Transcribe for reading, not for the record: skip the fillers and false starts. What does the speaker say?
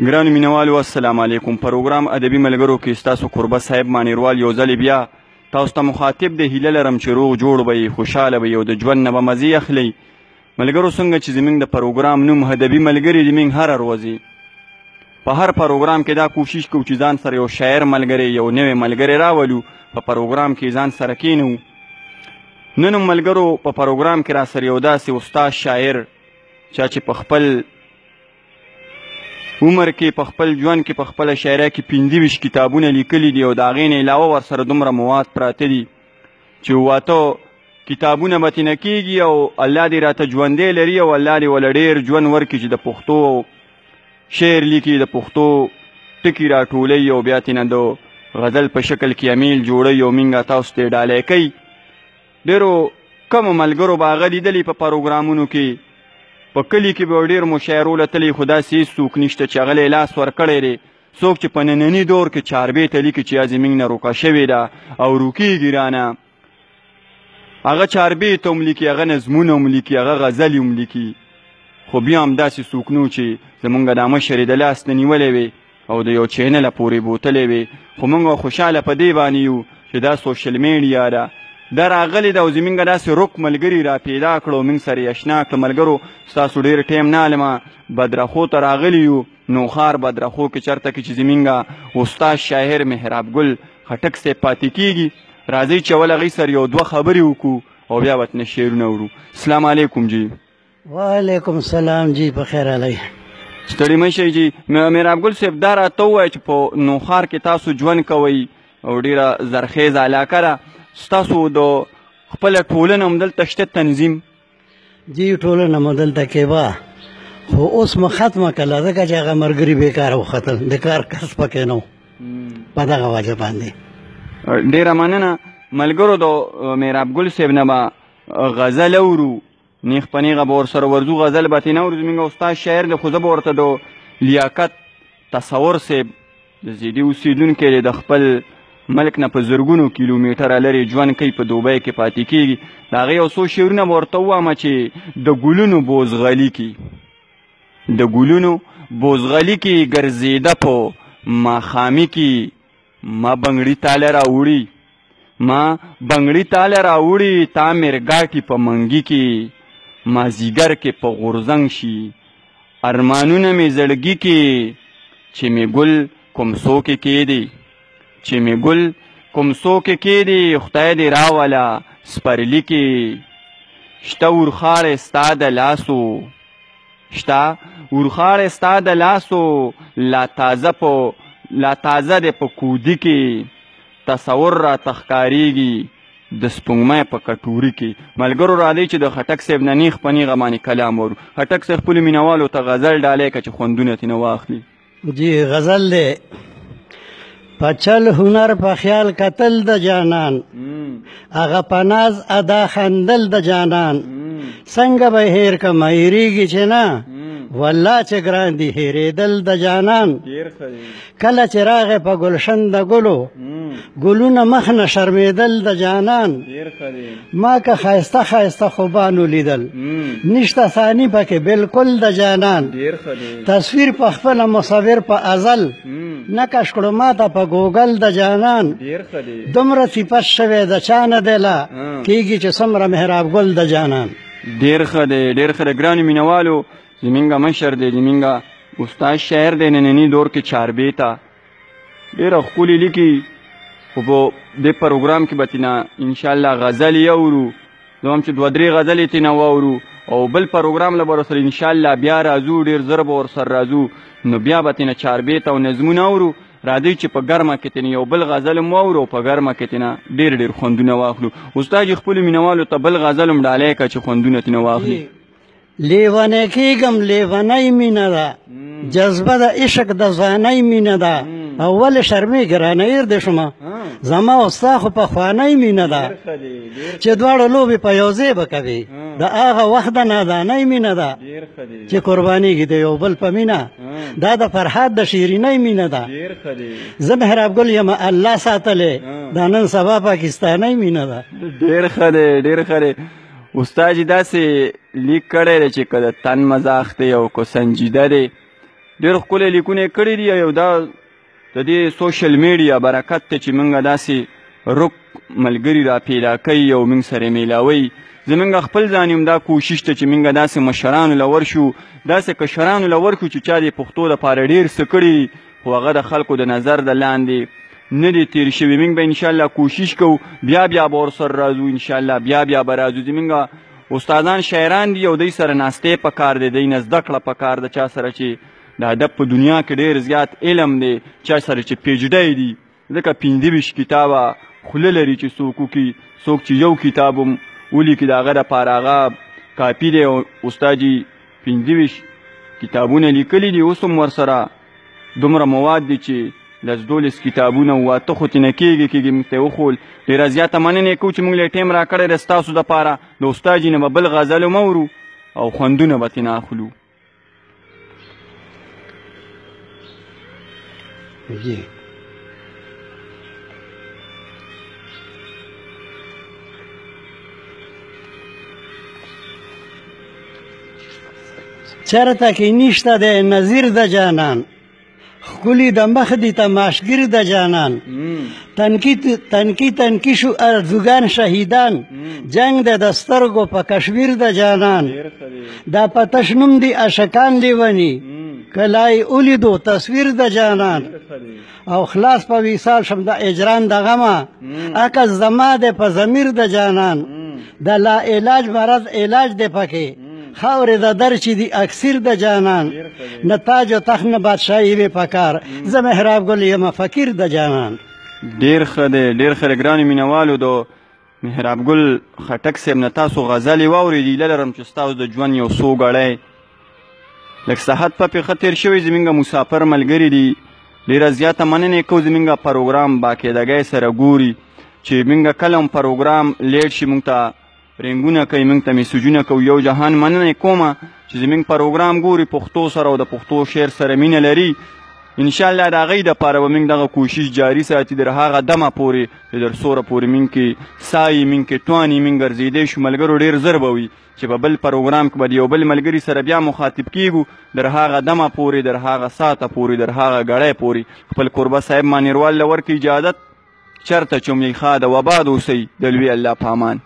ګرانو مینوالو السلام علیکم. پروګرام ادبي ملګرو کې ستاسو قربه صاحب مانیروال یو ځل بیا تاسو ته مخاطب د هیله لرم چې روغ جوړ به یې، خوشحاله به یې او د ژوند نه به مزې اخلئ. ملګرو څنګه چې زموږ د پروګرام نوم ادبي ملګري زموږ هره ورځې په هر پروګرام کې دا کوشش کوو چې ځان سره یو شاعر ملګری یو نوی ملګری راولو، په پروګرام کې ځان سره کینو. نن ملګرو په پروګرام کې را سره یو داسې استاد شاعر چې په خپل عمر کې په خپل ژوند کې په خپله شاعرۍ کې 25 کتابونه لیکلي دي او د هغې نه علاوه ورسره دومره مواد پراته دي چې 8 کتابونه به ترې نه کېږي او الله دې راته ژوندی لري او الله دې وله ډېر ژوند ورکړي چې د پښتو شعر لیکي، د پښتو ټکي راټولوي او بیا ترې نه د غزل په شکل کې امیل جوړوي او موږ تاسو ته یې ډالۍ کوي. ډېرو کمو ملګرو به هغه لیدلي په پروګرامونو کې، په کلي کې به ډېر مشاعرو لتلی، خو داسې هېڅ څوک نشته چې هغه یې لاس ورکړی دی. څوک چې په ننني دور کې چاربیته لیکي چې یا زموږ نه روکه شوې ده او روکېږي رانه، هغه چاربیته هم لیکي، هغه نظمونه هم لیکي، هغه غزلې هم لیکي، خو بیا هم داسې څوک نه چې زموږ دا مشر یې د لاس نه نیولی وي او د یو چینله پورې بوتلی وي. خو موږ خوشحاله په دې باندې یو چې دا سوشل میډیا ده، دا راغلی ده او زموږ داسې رک ملګري را پیدا کړو، موږ سره یې اشنا کړه. ملګرو ستاسو ډېر ټایم نه علمه بدرخو ته راغلي یو، نوخار بدرخو کې چېرته کې چې زموږ استاد شاعر محراب ګل خټک صاحب پاتې کېږي. راځئ چې اول هغوی سره یو دوه خبرې وکړو او بیا به ترنه شعرونه ورو. السلام علیکم جی. وعلیکم السلام جی، په خیر علی. ستړي مه شئ جی. محراب ګل صاحب دا راته ووایه چې په نوخار کې تاسو ژوند کوئ او ډېره زرخیزه علاقه ده، ستاسو د خپله ټولنه هم دلته شته تنظیم؟ جی ټولنه مو دلته کې وه، خو اوس مو ختمه کړله ځکه چې هغه ملګري بېکاره وختل، د کار کس پکې نه و، په دغه وجه باندې. ډېره مننه ملګرو. د محراب ګل صاحب نه به غزل اورو، نیغ په نیغه به ورسره ورځو، غزل به ترې نه اورو. زموږ استاد شاعر دی، خو زه به ورته د لیاقت تصور صاحب د زیدي اوسېدونکی دی، د خپل ملک نه په زرګونو کیلومیټره لرې ژوند کوي، په دوبۍ کې پاتې کېږي. د هغې یو څو شعرونه به ورته ووامه چې د ګلونو بوزغلي کې، د ګلونو بوزغلي کې ګرځېده په ماښامي کې، ما بنګړي تاله راوړي، ما بنګړي تاله راوړي، تا مرګاټي په منګي کې، مازیګر کې په غورځنګ شي، ارمانونه مې زړګي کې، چې مې ګل کومسو کې کېدی، چې مې ګل کومسو کې کېدی، خدای دې راوله سپرلي کې. شته ورخاړې ستا د لاسو، شته ورخاړې ستا د لاسو، لا تازه دی په کودي کې، تصور را تخکاریږي د سپوږمۍ په کټوري کې. ملګرو راځئ چې د خټک صاحب نه نیغ په نیغه باندې کلام ورو. خټک صاحب خپلو مینوالو ته غزل ډالۍ که چې خوندونه ترې نه واخلي. جی غزل دی. پچل هنر په خیال کتل د جانان، هغه په ناز ادا خندل د جانان، څنګه به هیر کم هیریږي چې نه، والله چې ګران دي هیرېدل د جانان. کله چې راغې په ګلشن د ګلو، ګلونه مخ نه شرمېدل د جانان. ما که ښایسته ښایسته خوبانو لیدل، نشته ثاني پکې بلکل د جانان. تصویر په خپله مصور په ازل، نه کش کړو ماته په ګوګل د جانان. دومره صفت شوی د چا نه دی لا، کېږي چې څومره محراب ګل د جانان. ډېر ښه دی، ډېر ښه دی. ګرانو مینوالو زموږ مشر دی، زموږ استاد شاعر دی، ننني دور کې چاربیته ډېره ښکلې لیکي، خو په دې پروګرام کې به ترېنه انشاءالله غزلې اورو. زه هم چې 2-3 غزلې ترېنه واورو او بل پروګرام له به ورسره انشاءالله بیا راځو، ډېر زر به ورسره راځو، نو بیا به ترېنه چاربیته او نظمونه اورو. راځئ چې په ګرمه کې ترېنه یو بل غزل هم واورو او په ګرمه کې ترېنه ډېر ډېر خوندونه واخلو. استاد یې خپلو مینوالو ته بل غزل هم ډالۍ که چې خوندونه ترېنه واخلي. لیونی کېږم لیونی مینه ده، جذبه د عشق د ځوانۍ مینه ده، او ولې شرمېږې رانه هېر دې شومه، زما او ستا خو پخوانۍ مینه ده، چې دواړه لوبې په یو ځای به کوې، د هغه وخت د نادانۍ مینه ده، چې قربانېږي د یو بل په مینه، دا د فرحات د شیرینۍ مینه ده. زه محراب ګل یم الله ساتلی، دا نن سبا پاکستانۍ مینه ده. ډېر ښه دی، ډېر ښه دی. استاد جی داسې لیک کړی دی چې که د تن مزاح دی او که سنجیده دی، ډېر ښکلی لیکونه یې کړي دي او دا د دې سوشل میډیا برکت ته چې موږ داسې رک ملګري را پیدا کوي او موږ سره میلاوي. زمونږ خپل ځان یم دا کوشش ته چې موږ داسې مشرانو له ورشو، داسې کشرانو له ورکړو چې چا د پښتو دپاره ډېر څه کړي خو هغه د خلکو د نظر د لاندې نه دی تیر شوي. موږ به انشاءالله کوشش کوو بیا به ورسره راځو، انشاءالله بیا به راځو. زمونږ استادان شاعران دي او دوی سره ناستې پکار دی، دوی نه زده کړه پکار ده. چا سره چې د ادب په دنیا کې ډېر زیات علم دی، چا سره چې پیجډی دي، ځکه 25 کتابه خوله لري چې څوک وکړي. څوک چې یو کتاب هم ولیکي د هغه دپاره هغه کاپي دی او استاد جي 25 کتابونه لیکلي دي. اوس هم ورسره دومره مواد دي چې 10-12 کتابونه او 8 خو ترې نه کېږي موږ ته یې وښول. ډېره زیاته مننه یې کوو چې موږ له ټیم راکړی دی ستاسو دپاره. د استاد جي نه به بل غزل هم اورو او خوندونه به ترېنه اخلو. چرته کې نشته دی نظیر د جانان، ښکلي د مخ دي تماشګیر د جانان. تنکی شو ارزوګان شهیدان، جنگ د سترګو په کشمیر د جانان. دا پتش نوم دی اشکان لیونی، کلای اولیدو تصویر د جانان. او خلاص په وصال شم د اجران د غمه، عکس زما دی په ضمیر د جانان. د لا علاج مرض علاج دی پکې، خاورې د در چې دی اکثر د جانان. نه تاج و تخت نه بادشاهي وې پکار، زه محراب ګل یم فقیر د جانان. ډېر ښه دی، ډېر ښه دی. ګرانو مینوالو د محراب ګل خټک صاحب نه تاسو غزلې واورېدي. هیله لرم چې ستاسو د ژوند یو څو ګړی لږ صحت په ښه تېر شوی. زموږ مسافر ملګري دي، ډېره زیاته مننه یې کوو. زموږ پروګرام باقاعدګۍ سره ګوري چې موږ کله هم پروګرام لیټ شي موږ ته رنګونه کوي، موږ ته میسجونه کوي. یو جهان مننه یې کومه چې زموږ پروګرام ګوري، پښتو سره او د پښتو شعر سره مینه لري. انشاءالله د هغوی دپاره به موږ دغه کوشش جاري ساتي تر هغه دمه پورې چې در سوره پورې موږ کې سایي، موږ کې تواني، موږ ګرځېدی شو. ملګرو ډېر زر به وي چې په بل پروګرام کې به د یو بل ملګري سره بیا مخاطب کیږو. در هغه دمه پورې، در هغه ساعته پورې، در هغه ګړی پورې خپل کوربه صاحب مانیروال له ورکړي اجازت. چرته چوم یې ښاد و آباد اوسئ، د لوی الله په امان.